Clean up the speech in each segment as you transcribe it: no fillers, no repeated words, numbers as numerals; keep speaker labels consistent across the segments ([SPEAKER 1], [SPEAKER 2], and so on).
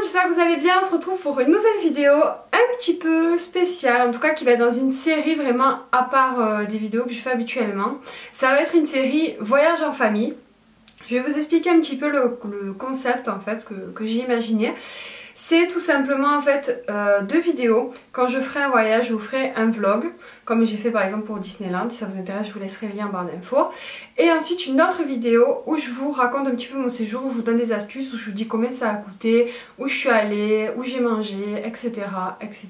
[SPEAKER 1] j'espère que vous allez bien. On se retrouve pour une nouvelle vidéo un petit peu spéciale, en tout cas qui va être dans une série vraiment à part des vidéos que je fais habituellement. Ça va être une série voyage en famille. Je vais vous expliquer un petit peu le concept en fait que j'ai imaginé. C'est tout simplement en fait deux vidéos. Quand je ferai un voyage, je vous ferai un vlog, comme j'ai fait par exemple pour Disneyland. Si ça vous intéresse, je vous laisserai le lien en barre d'infos. Et ensuite une autre vidéo où je vous raconte un petit peu mon séjour, où je vous donne des astuces, où je vous dis combien ça a coûté, où je suis allée, où j'ai mangé, etc. etc.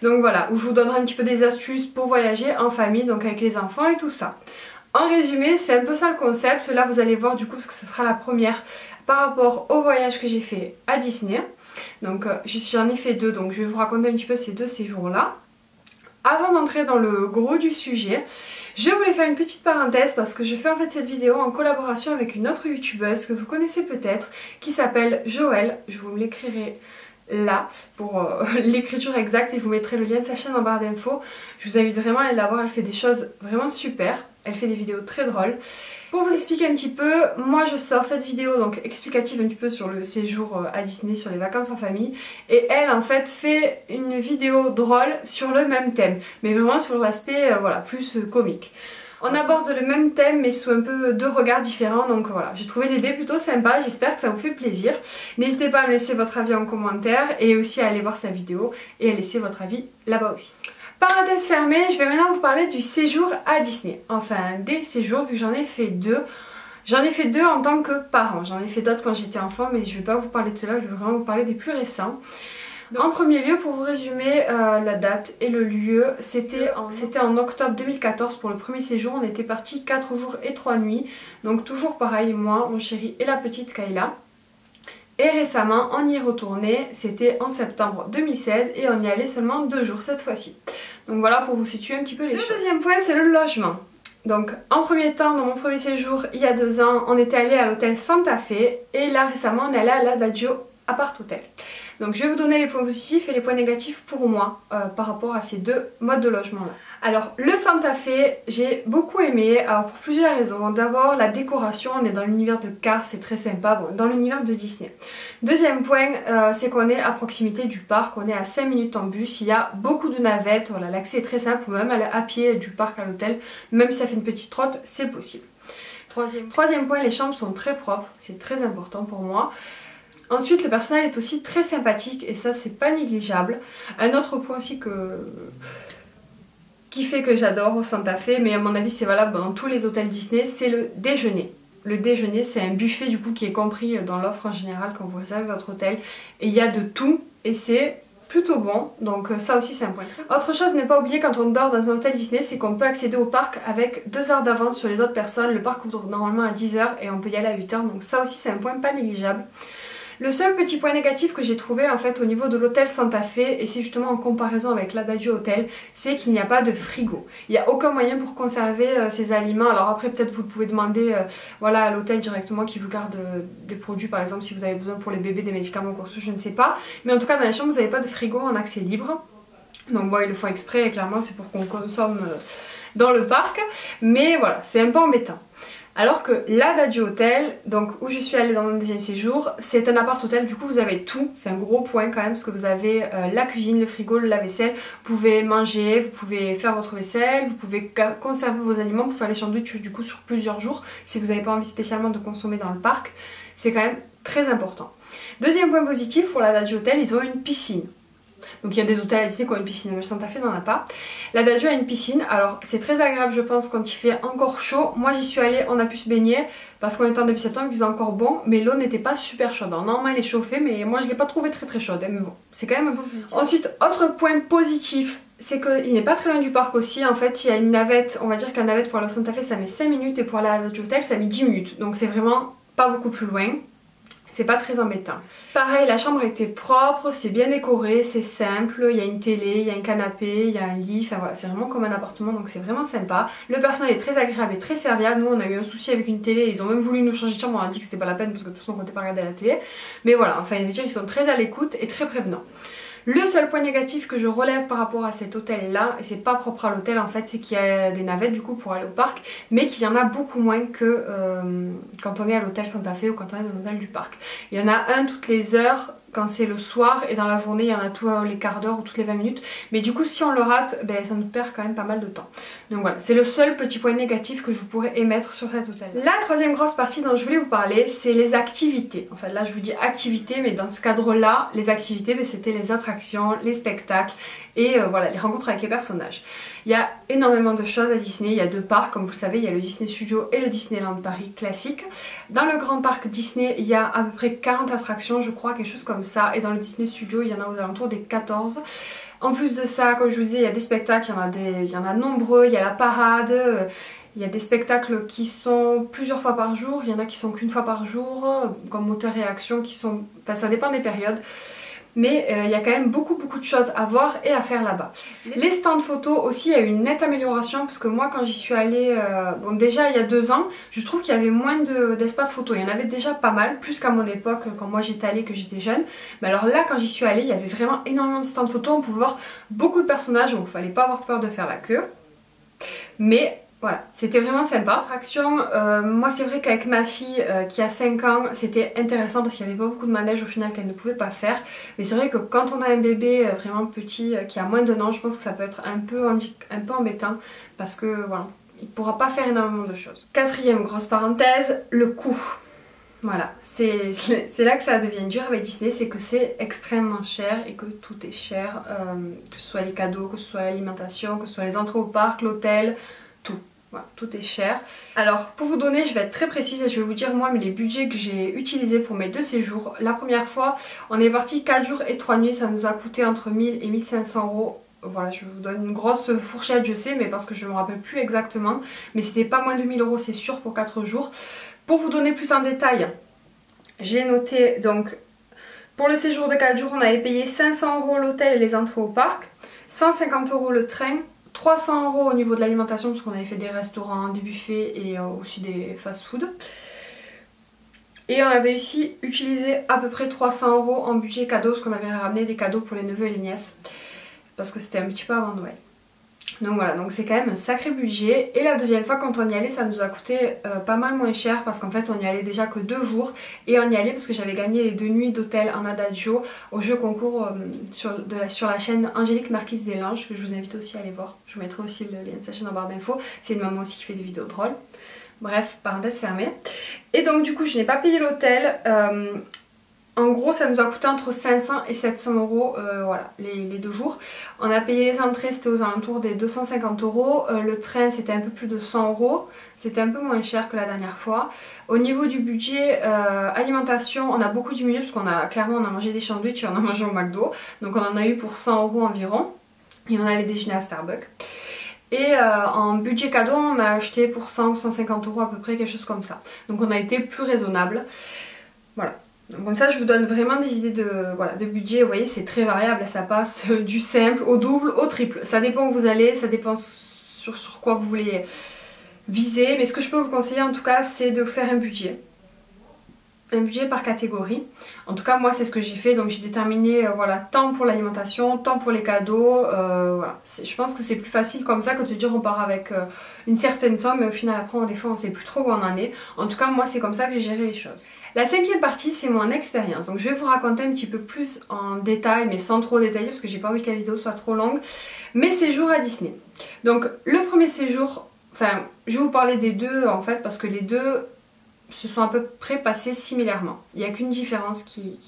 [SPEAKER 1] Donc voilà, où je vous donnerai un petit peu des astuces pour voyager en famille, donc avec les enfants et tout ça. En résumé, c'est un peu ça le concept. Là vous allez voir du coup, parce que ce sera la première par rapport au voyage que j'ai fait à Disney. Donc j'en ai fait deux, donc je vais vous raconter un petit peu ces deux séjours là. Avant d'entrer dans le gros du sujet, je voulais faire une petite parenthèse parce que je fais en fait cette vidéo en collaboration avec une autre youtubeuse que vous connaissez peut-être, qui s'appelle Joël. Je vous l'écrirai là pour l'écriture exacte et je vous mettrai le lien de sa chaîne en barre d'infos. Je vous invite vraiment à aller la voir, elle fait des choses vraiment super, elle fait des vidéos très drôles. Pour vous expliquer un petit peu, moi je sors cette vidéo donc explicative un petit peu sur le séjour à Disney, sur les vacances en famille, et elle en fait fait une vidéo drôle sur le même thème, mais vraiment sur l'aspect voilà, plus comique. On aborde le même thème mais sous un peu deux regards différents, donc voilà, j'ai trouvé l'idée plutôt sympa, j'espère que ça vous fait plaisir. N'hésitez pas à me laisser votre avis en commentaire et aussi à aller voir sa vidéo et à laisser votre avis là-bas aussi. Parenthèse fermée, je vais maintenant vous parler du séjour à Disney. Enfin, des séjours, vu que j'en ai fait deux. J'en ai fait deux en tant que parent. J'en ai fait d'autres quand j'étais enfant, mais je ne vais pas vous parler de cela, je vais vraiment vous parler des plus récents. Donc, en premier lieu, pour vous résumer la date et le lieu, c'était en octobre 2014 pour le premier séjour. On était partis 4 jours et 3 nuits. Donc toujours pareil, moi, mon chéri et la petite Kayla. Et récemment, on y est retourné, c'était en septembre 2016 et on y allait seulement 2 jours cette fois-ci. Donc voilà pour vous situer un petit peu les choses. Le deuxième point, c'est le logement. Donc en premier temps, dans mon premier séjour, il y a 2 ans, on était allé à l'hôtel Santa Fe et là récemment, on est allé à l'Adagio Apart Hotel. Donc je vais vous donner les points positifs et les points négatifs pour moi par rapport à ces deux modes de logement là. Alors le Santa Fe, j'ai beaucoup aimé pour plusieurs raisons. D'abord la décoration, on est dans l'univers de Cars, c'est très sympa, bon, dans l'univers de Disney. Deuxième point, c'est qu'on est à proximité du parc, on est à 5 minutes en bus, il y a beaucoup de navettes, voilà, l'accès est très simple, on peut même aller à pied du parc à l'hôtel, même si ça fait une petite trotte, c'est possible. Troisième point, les chambres sont très propres, c'est très important pour moi. Ensuite, le personnel est aussi très sympathique et ça c'est pas négligeable. Un autre point aussi qui fait que j'adore au Santa Fe, mais à mon avis c'est valable dans tous les hôtels Disney, c'est le déjeuner. Le déjeuner, c'est un buffet du coup qui est compris dans l'offre en général quand vous réservez votre hôtel. Et il y a de tout et c'est plutôt bon, donc ça aussi c'est un point très bon. Autre chose à ne pas oublier quand on dort dans un hôtel Disney, c'est qu'on peut accéder au parc avec 2 heures d'avance sur les autres personnes. Le parc ouvre normalement à 10 h et on peut y aller à 8 h, donc ça aussi c'est un point pas négligeable. Le seul petit point négatif que j'ai trouvé en fait au niveau de l'hôtel Santa Fe, et c'est justement en comparaison avec l'Adagio Hotel, c'est qu'il n'y a pas de frigo. Il n'y a aucun moyen pour conserver ces aliments. Alors après peut-être vous pouvez demander voilà, à l'hôtel directement qui vous garde des produits, par exemple si vous avez besoin pour les bébés des médicaments ou je ne sais pas. Mais en tout cas dans la chambre vous n'avez pas de frigo en accès libre. Donc bon, ils le font exprès et clairement c'est pour qu'on consomme dans le parc. Mais voilà, c'est un peu embêtant. Alors que l'Adagio Hotel, donc où je suis allée dans mon deuxième séjour, c'est un appart hôtel, du coup vous avez tout, c'est un gros point quand même parce que vous avez la cuisine, le frigo, le lave-vaisselle, vous pouvez manger, vous pouvez faire votre vaisselle, vous pouvez conserver vos aliments pour faire les sandwichs du coup sur plusieurs jours si vous n'avez pas envie spécialement de consommer dans le parc, c'est quand même très important. Deuxième point positif pour l'Adagio Hotel, ils ont une piscine. Donc il y a des hôtels à Disney qui ont une piscine, mais le Santa Fe n'en a pas. L'Adagio a une piscine, alors c'est très agréable je pense quand il fait encore chaud. Moi j'y suis allée, on a pu se baigner parce qu'on était en début septembre, il faisait encore bon, mais l'eau n'était pas super chaude. Alors, normalement elle est chauffée, mais moi je ne l'ai pas trouvée très chaude, mais bon, c'est quand même un peu positif. Ensuite, autre point positif, c'est qu'il n'est pas très loin du parc aussi. En fait il y a une navette, on va dire qu'un navette pour aller au Santa Fe ça met 5 minutes et pour aller à l'Adagio Hotel ça met 10 minutes. Donc c'est vraiment pas beaucoup plus loin. C'est pas très embêtant. Pareil, la chambre était propre, c'est bien décoré, c'est simple, il y a une télé, il y a un canapé, il y a un lit, enfin voilà, c'est vraiment comme un appartement donc c'est vraiment sympa. Le personnel est très agréable et très serviable. Nous on a eu un souci avec une télé, ils ont même voulu nous changer de chambre, on a dit que c'était pas la peine parce que de toute façon on comptait pas regarder la télé. Mais voilà, enfin je veux dire, ils sont très à l'écoute et très prévenants. Le seul point négatif que je relève par rapport à cet hôtel là, et c'est pas propre à l'hôtel en fait, c'est qu'il y a des navettes du coup pour aller au parc, mais qu'il y en a beaucoup moins que quand on est à l'hôtel Santa Fe ou quand on est dans l'hôtel du parc. Il y en a un toutes les heures quand c'est le soir, et dans la journée il y en a tous les quarts d'heure ou toutes les 20 minutes, mais du coup si on le rate, ben, ça nous perd quand même pas mal de temps. Donc voilà, c'est le seul petit point négatif que je pourrais émettre sur cet hôtel. La troisième grosse partie dont je voulais vous parler, c'est les activités. En fait là je vous dis activités, mais dans ce cadre là, les activités, ben, c'était les attractions, les spectacles et voilà, les rencontres avec les personnages. Il y a énormément de choses à Disney, il y a deux parcs, comme vous le savez, il y a le Disney Studio et le Disneyland Paris classique. Dans le grand parc Disney, il y a à peu près 40 attractions, je crois, quelque chose comme ça, et dans le Disney Studio, il y en a aux alentours des 14. En plus de ça, comme je vous disais, il y a des spectacles, il y en a nombreux, il y a la parade, il y a des spectacles qui sont plusieurs fois par jour, il y en a qui sont qu'une fois par jour, comme moteur et action, qui sont... Enfin, ça dépend des périodes. Mais il y a quand même beaucoup de choses à voir et à faire là-bas. Les stands photos aussi, il y a eu une nette amélioration parce que moi quand j'y suis allée, bon déjà il y a 2 ans, je trouve qu'il y avait moins d'espace photo. Il y en avait déjà pas mal, plus qu'à mon époque quand moi j'étais allée, que j'étais jeune. Mais alors là quand j'y suis allée, il y avait vraiment énormément de stands photos, on pouvait voir beaucoup de personnages, donc il fallait pas avoir peur de faire la queue. Mais... voilà, c'était vraiment sympa. Attraction, moi c'est vrai qu'avec ma fille qui a 5 ans, c'était intéressant parce qu'il n'y avait pas beaucoup de manèges au final qu'elle ne pouvait pas faire. Mais c'est vrai que quand on a un bébé vraiment petit qui a moins d'1 an, je pense que ça peut être un peu embêtant parce que voilà, il ne pourra pas faire énormément de choses. Quatrième grosse parenthèse, le coût. Voilà, c'est là que ça devient dur avec Disney, c'est que c'est extrêmement cher et que tout est cher, que ce soit les cadeaux, que ce soit l'alimentation, que ce soit les entrées au parc, l'hôtel, tout. Voilà, tout est cher. Alors pour vous donner, je vais être très précise et je vais vous dire moi mais les budgets que j'ai utilisés pour mes 2 séjours. La première fois, on est parti 4 jours et 3 nuits, ça nous a coûté entre 1000 et 1500 euros. Voilà, je vous donne une grosse fourchette, je sais, mais parce que je ne me rappelle plus exactement. Mais c'était pas moins de 1000 euros, c'est sûr, pour 4 jours. Pour vous donner plus en détail, j'ai noté donc pour le séjour de 4 jours, on avait payé 500 euros l'hôtel et les entrées au parc, 150 euros le train, 300 euros au niveau de l'alimentation parce qu'on avait fait des restaurants, des buffets et aussi des fast-food. Et on avait aussi utilisé à peu près 300 euros en budget cadeau parce qu'on avait ramené des cadeaux pour les neveux et les nièces parce que c'était un petit peu avant Noël. Donc voilà, donc c'est quand même un sacré budget. Et la deuxième fois quand on y allait, ça nous a coûté pas mal moins cher parce qu'en fait on y allait déjà que 2 jours. Et on y allait parce que j'avais gagné les 2 nuits d'hôtel en Adagio au jeu concours sur la chaîne Angélique Marquise des Langes, que je vous invite aussi à aller voir. Je vous mettrai aussi le lien de sa chaîne en barre d'infos. C'est une maman aussi qui fait des vidéos drôles. Bref, parenthèse fermée. Et donc du coup je n'ai pas payé l'hôtel. En gros ça nous a coûté entre 500 et 700 euros voilà, les 2 jours. On a payé les entrées, c'était aux alentours des 250 euros. Le train c'était un peu plus de 100 euros. C'était un peu moins cher que la dernière fois. Au niveau du budget alimentation, on a beaucoup diminué parce qu'on a clairement on a mangé des sandwichs et on a mangé au McDo. Donc on en a eu pour 100 euros environ. Et on allait déjeuner à Starbucks. Et en budget cadeau on a acheté pour 100 ou 150 euros à peu près, quelque chose comme ça. Donc on a été plus raisonnable. Voilà. Donc comme ça je vous donne vraiment des idées voilà, de budget. Vous voyez c'est très variable, ça passe du simple au double au triple. Ça dépend où vous allez, ça dépend sur quoi vous voulez viser. Mais ce que je peux vous conseiller en tout cas c'est de faire un budget. Un budget par catégorie. En tout cas moi c'est ce que j'ai fait, donc j'ai déterminé voilà, tant pour l'alimentation, tant pour les cadeaux. Voilà. Je pense que c'est plus facile comme ça que de se dire on part avec une certaine somme mais au final après des fois on sait plus trop où on en est. En tout cas moi c'est comme ça que j'ai géré les choses. La 5e partie c'est mon expérience, donc je vais vous raconter un petit peu plus en détail mais sans trop détailler parce que j'ai pas envie que la vidéo soit trop longue. Mes séjours à Disney. Donc le premier séjour, enfin je vais vous parler des deux en fait parce que les deux se sont à peu près passés similairement. Il n'y a qu'une différence qu'il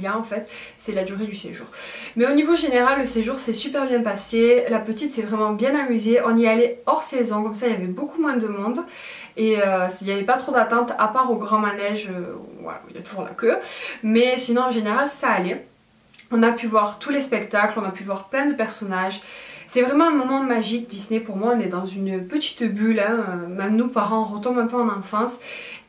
[SPEAKER 1] y a en fait, c'est la durée du séjour. Mais au niveau général, le séjour s'est super bien passé. La petite s'est vraiment bien amusée. On y allait hors saison, comme ça il y avait beaucoup moins de monde. Et il n'y avait pas trop d'attente, à part au grand manège, voilà, il y a toujours la queue. Mais sinon en général ça allait. On a pu voir tous les spectacles, on a pu voir plein de personnages. C'est vraiment un moment magique Disney pour moi, on est dans une petite bulle, hein. Même nous parents on retombe un peu en enfance.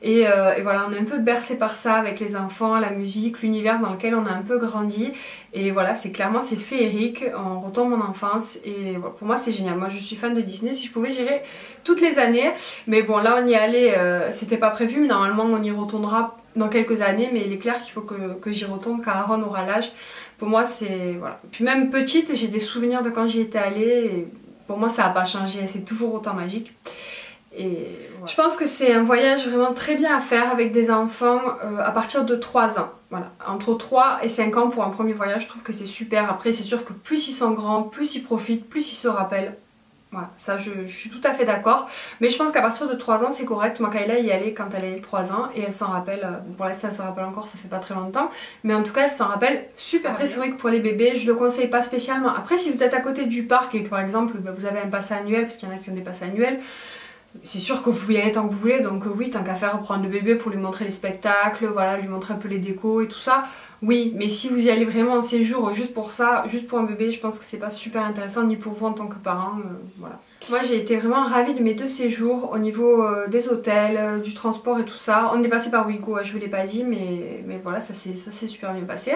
[SPEAKER 1] Et voilà, on est un peu bercé par ça avec les enfants, la musique, l'univers dans lequel on a un peu grandi. Et voilà, c'est féerique, on retombe en enfance et voilà, pour moi c'est génial. Moi je suis fan de Disney, si je pouvais j'irais toutes les années. Mais bon là on y allait, c'était pas prévu, mais normalement on y retournera dans quelques années. Mais il est clair qu'il faut que j'y retourne quand Aaron aura l'âge. Pour moi c'est... voilà. Puis même petite, j'ai des souvenirs de quand j'y étais allée. Et pour moi ça n'a pas changé, c'est toujours autant magique. Et voilà. Je pense que c'est un voyage vraiment très bien à faire avec des enfants à partir de 3 ans. Voilà. Entre 3 et 5 ans pour un premier voyage, je trouve que c'est super. Après c'est sûr que plus ils sont grands, plus ils profitent, plus ils se rappellent. Voilà, ça je suis tout à fait d'accord. Mais je pense qu'à partir de 3 ans c'est correct. Moi Kayla y allait quand elle avait 3 ans et elle s'en rappelle, pour l'instant elle s'en rappelle encore, ça fait pas très longtemps. Mais en tout cas elle s'en rappelle super. Après c'est vrai que pour les bébés je le conseille pas spécialement. Après si vous êtes à côté du parc et que par exemple vous avez un pass annuel, parce qu'il y en a qui ont des passes annuels, c'est sûr que vous pouvez y aller tant que vous voulez, donc oui, tant qu'à faire prendre le bébé pour lui montrer les spectacles, voilà, lui montrer un peu les décos et tout ça, oui, mais si vous y allez vraiment en séjour juste pour ça, juste pour un bébé, je pense que c'est pas super intéressant ni pour vous en tant que parent, voilà. Moi j'ai été vraiment ravie de mes 2 séjours au niveau des hôtels, du transport et tout ça. On est passé par Ouigo, je vous l'ai pas dit, mais voilà, ça s'est super bien passé.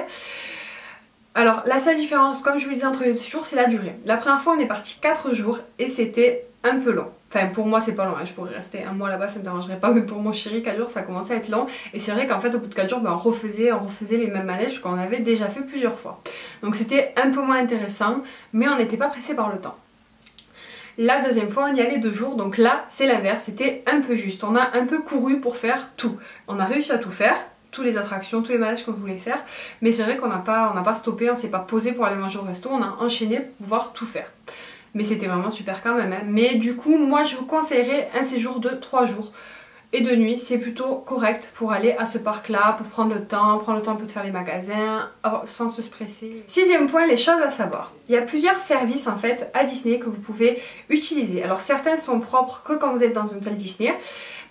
[SPEAKER 1] Alors la seule différence, comme je vous le disais, entre les 2 séjours, c'est la durée. La première fois on est parti 4 jours et c'était un peu long. Enfin pour moi c'est pas long, hein. Je pourrais rester un mois là-bas, ça me dérangerait pas, mais pour mon chéri 4 jours ça commençait à être long. Et c'est vrai qu'en fait au bout de 4 jours on refaisait les mêmes manèges qu'on avait déjà fait plusieurs fois. Donc c'était un peu moins intéressant, mais on n'était pas pressé par le temps. La deuxième fois on y allait 2 jours, donc là c'est l'inverse, c'était un peu juste. On a un peu couru pour faire tout. On a réussi à tout faire, toutes les attractions, tous les manèges qu'on voulait faire, mais c'est vrai qu'on n'a pas stoppé, on s'est pas posé pour aller manger au resto, on a enchaîné pour pouvoir tout faire. Mais c'était vraiment super quand même, hein. Mais du coup moi je vous conseillerais un séjour de 3 jours et de nuit, c'est plutôt correct pour aller à ce parc là, pour prendre le temps un peu de faire les magasins, sans se presser. 6e point, les choses à savoir. Il y a plusieurs services en fait à Disney que vous pouvez utiliser. Alors certains sont propres que quand vous êtes dans une hôtel Disney.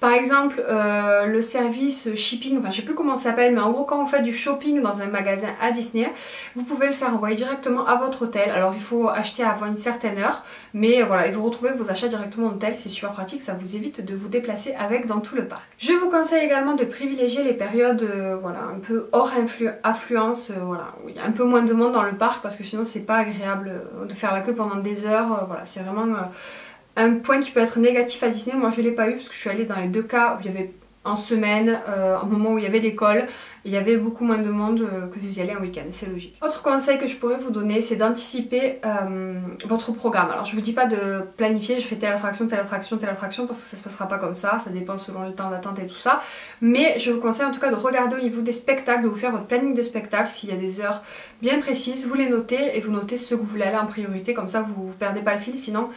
[SPEAKER 1] Par exemple le service shipping, enfin je sais plus comment ça s'appelle, mais en gros quand vous faites du shopping dans un magasin à Disney, vous pouvez le faire envoyer directement à votre hôtel. Alors il faut acheter avant une certaine heure, mais voilà, et vous retrouvez vos achats directement en hôtel, c'est super pratique, ça vous évite de vous déplacer avec dans tout le parc. Je vous conseille également de privilégier les périodes voilà, un peu hors affluence, voilà, où il y a un peu moins de monde dans le parc, parce que sinon c'est pas agréable de faire la queue pendant des heures, voilà, c'est vraiment un point qui peut être négatif à Disney. Moi je l'ai pas eu parce que je suis allée dans les 2 cas où il y avait en semaine, au moment où il y avait l'école, il y avait beaucoup moins de monde que vous y allez un week-end, c'est logique. Autre conseil que je pourrais vous donner, c'est d'anticiper votre programme. Alors je vous dis pas de planifier, je fais telle attraction, telle attraction, telle attraction, parce que ça se passera pas comme ça dépend selon le temps d'attente et tout ça. Mais je vous conseille en tout cas de regarder au niveau des spectacles, de vous faire votre planning de spectacle, s'il y a des heures bien précises, vous les notez et vous notez ceux que vous voulez aller en priorité, comme ça vous perdez pas le fil, sinon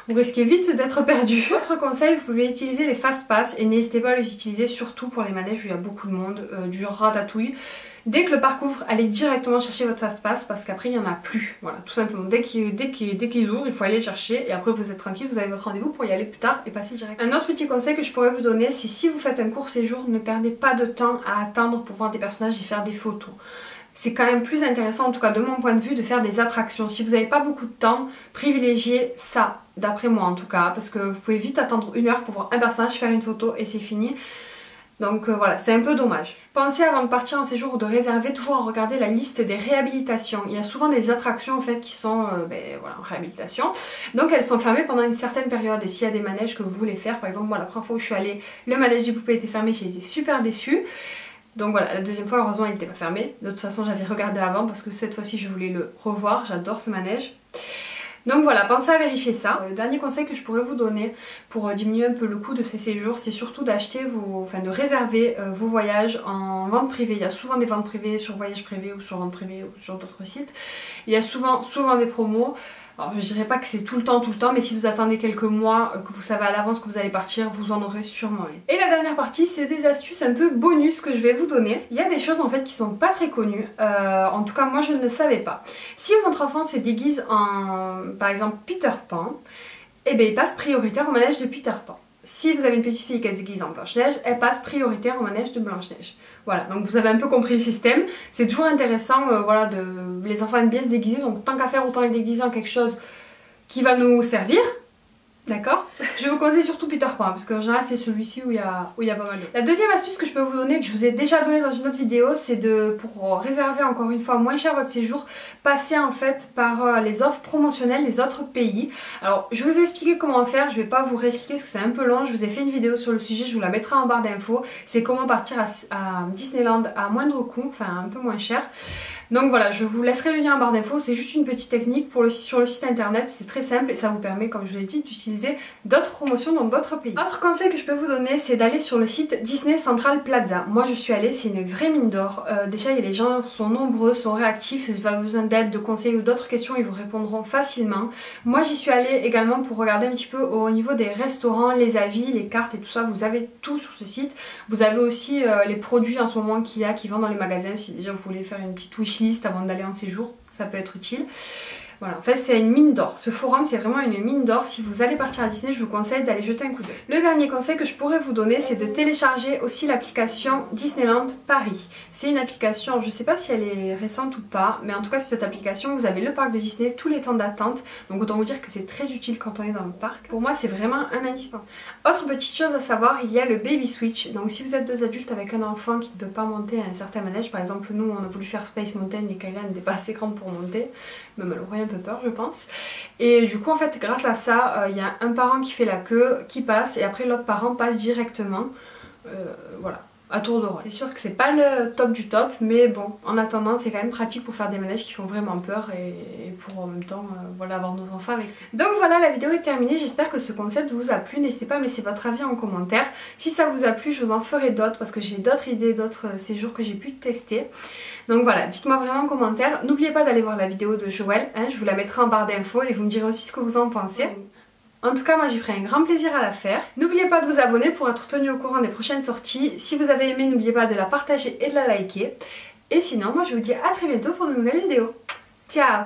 [SPEAKER 1] vous risquez vite d'être perdu. Autre conseil, vous pouvez utiliser les fast pass et n'hésitez pas à les utiliser surtout pour les manèges où il y a beaucoup de monde, du genre Ratatouille. Dès que le parc ouvre, allez directement chercher votre fast pass parce qu'après il n'y en a plus. Voilà, tout simplement. Dès qu'ils ouvrent, il faut aller le chercher et après vous êtes tranquille, vous avez votre rendez-vous pour y aller plus tard et passer direct. Un autre petit conseil que je pourrais vous donner, c'est si vous faites un court séjour, ne perdez pas de temps à attendre pour voir des personnages et faire des photos. C'est quand même plus intéressant, en tout cas de mon point de vue, de faire des attractions. Si vous n'avez pas beaucoup de temps, privilégiez ça, d'après moi en tout cas, parce que vous pouvez vite attendre 1 heure pour voir un personnage, faire une photo et c'est fini. Donc voilà, c'est un peu dommage. Pensez avant de partir en séjour de réserver toujours à regarder la liste des réhabilitations. Il y a souvent des attractions en fait qui sont voilà, en réhabilitation. Donc elles sont fermées pendant une certaine période. Et s'il y a des manèges que vous voulez faire, par exemple moi la première fois où je suis allée, le manège des poupées était fermé, j'ai été super déçue. Donc voilà, la deuxième fois heureusement il n'était pas fermé. De toute façon j'avais regardé avant parce que cette fois-ci je voulais le revoir, j'adore ce manège. Donc voilà, pensez à vérifier ça. Le dernier conseil que je pourrais vous donner pour diminuer un peu le coût de ces séjours, c'est surtout d'acheter de réserver vos voyages en vente privée. Il y a souvent des ventes privées sur Voyage Privé ou sur Vente Privée ou sur d'autres sites. Il y a souvent des promos. Alors je dirais pas que c'est tout le temps, mais si vous attendez quelques mois, que vous savez à l'avance que vous allez partir, vous en aurez sûrement une. Et la dernière partie, c'est des astuces un peu bonus que je vais vous donner. Il y a des choses en fait qui sont pas très connues, en tout cas moi je ne le savais pas. Si votre enfant se déguise en, par exemple, Peter Pan, eh bien il passe prioritaire au manège de Peter Pan. Si vous avez une petite fille qui se déguise en Blanche-Neige, elle passe prioritaire au manège de Blanche-Neige. Voilà, donc vous avez un peu compris le système. C'est toujours intéressant, voilà, les enfants aiment bien se déguiser, donc tant qu'à faire, autant les déguiser en quelque chose qui va nous servir. D'accord? Je vous conseille surtout Peter Pan parce qu'en général c'est celui-ci où il y a pas mal de... La deuxième astuce que je peux vous donner, que je vous ai déjà donné dans une autre vidéo, c'est pour réserver encore une fois moins cher votre séjour, passer en fait par les offres promotionnelles des autres pays. Alors je vous ai expliqué comment faire, je vais pas vous réexpliquer parce que c'est un peu long, je vous ai fait une vidéo sur le sujet, je vous la mettrai en barre d'infos. C'est comment partir à Disneyland à moindre coût, enfin un peu moins cher. Donc voilà, je vous laisserai le lien en barre d'infos, c'est juste une petite technique sur le site internet, c'est très simple et ça vous permet, comme je vous l'ai dit, d'utiliser d'autres promotions dans d'autres pays. Autre conseil que je peux vous donner, c'est d'aller sur le site Disney Central Plaza. Moi je suis allée, c'est une vraie mine d'or. Déjà les gens sont nombreux, sont réactifs, si vous avez besoin d'aide, de conseils ou d'autres questions, ils vous répondront facilement. Moi j'y suis allée également pour regarder un petit peu au niveau des restaurants, les avis, les cartes et tout ça, vous avez tout sur ce site. Vous avez aussi les produits en ce moment qu'il y a qui vendent dans les magasins, si déjà vous voulez faire une petite wishlist avant d'aller en séjour, ça peut être utile. Voilà, en fait c'est une mine d'or. Ce forum c'est vraiment une mine d'or. Si vous allez partir à Disney, je vous conseille d'aller jeter un coup d'œil. Le dernier conseil que je pourrais vous donner, c'est de télécharger aussi l'application Disneyland Paris. C'est une application, je sais pas si elle est récente ou pas, mais en tout cas sur cette application vous avez le parc de Disney, tous les temps d'attente. Donc autant vous dire que c'est très utile quand on est dans le parc. Pour moi c'est vraiment un indispensable. Autre petite chose à savoir, il y a le Baby Switch. Donc si vous êtes deux adultes avec un enfant qui ne peut pas monter à un certain manège, par exemple nous on a voulu faire Space Mountain et Kyla n'est pas assez grande pour monter, même elle aurait un peu peur je pense. Et du coup en fait grâce à ça, il y a un parent qui fait la queue, qui passe et après l'autre parent passe directement. Voilà, à tour de rôle. C'est sûr que c'est pas le top du top, mais bon, en attendant c'est quand même pratique pour faire des manèges qui font vraiment peur et pour en même temps voilà, avoir nos enfants avec. Donc voilà, la vidéo est terminée, j'espère que ce concept vous a plu, n'hésitez pas à me laisser votre avis en commentaire. Si ça vous a plu, je vous en ferai d'autres parce que j'ai d'autres idées, d'autres séjours que j'ai pu tester. Donc voilà, dites-moi vraiment en commentaire. N'oubliez pas d'aller voir la vidéo de Joël, hein, je vous la mettrai en barre d'infos et vous me direz aussi ce que vous en pensez. En tout cas moi j'ai pris un grand plaisir à la faire. N'oubliez pas de vous abonner pour être tenu au courant des prochaines sorties. Si vous avez aimé, n'oubliez pas de la partager et de la liker. Et sinon moi je vous dis à très bientôt pour de nouvelles vidéos. Ciao!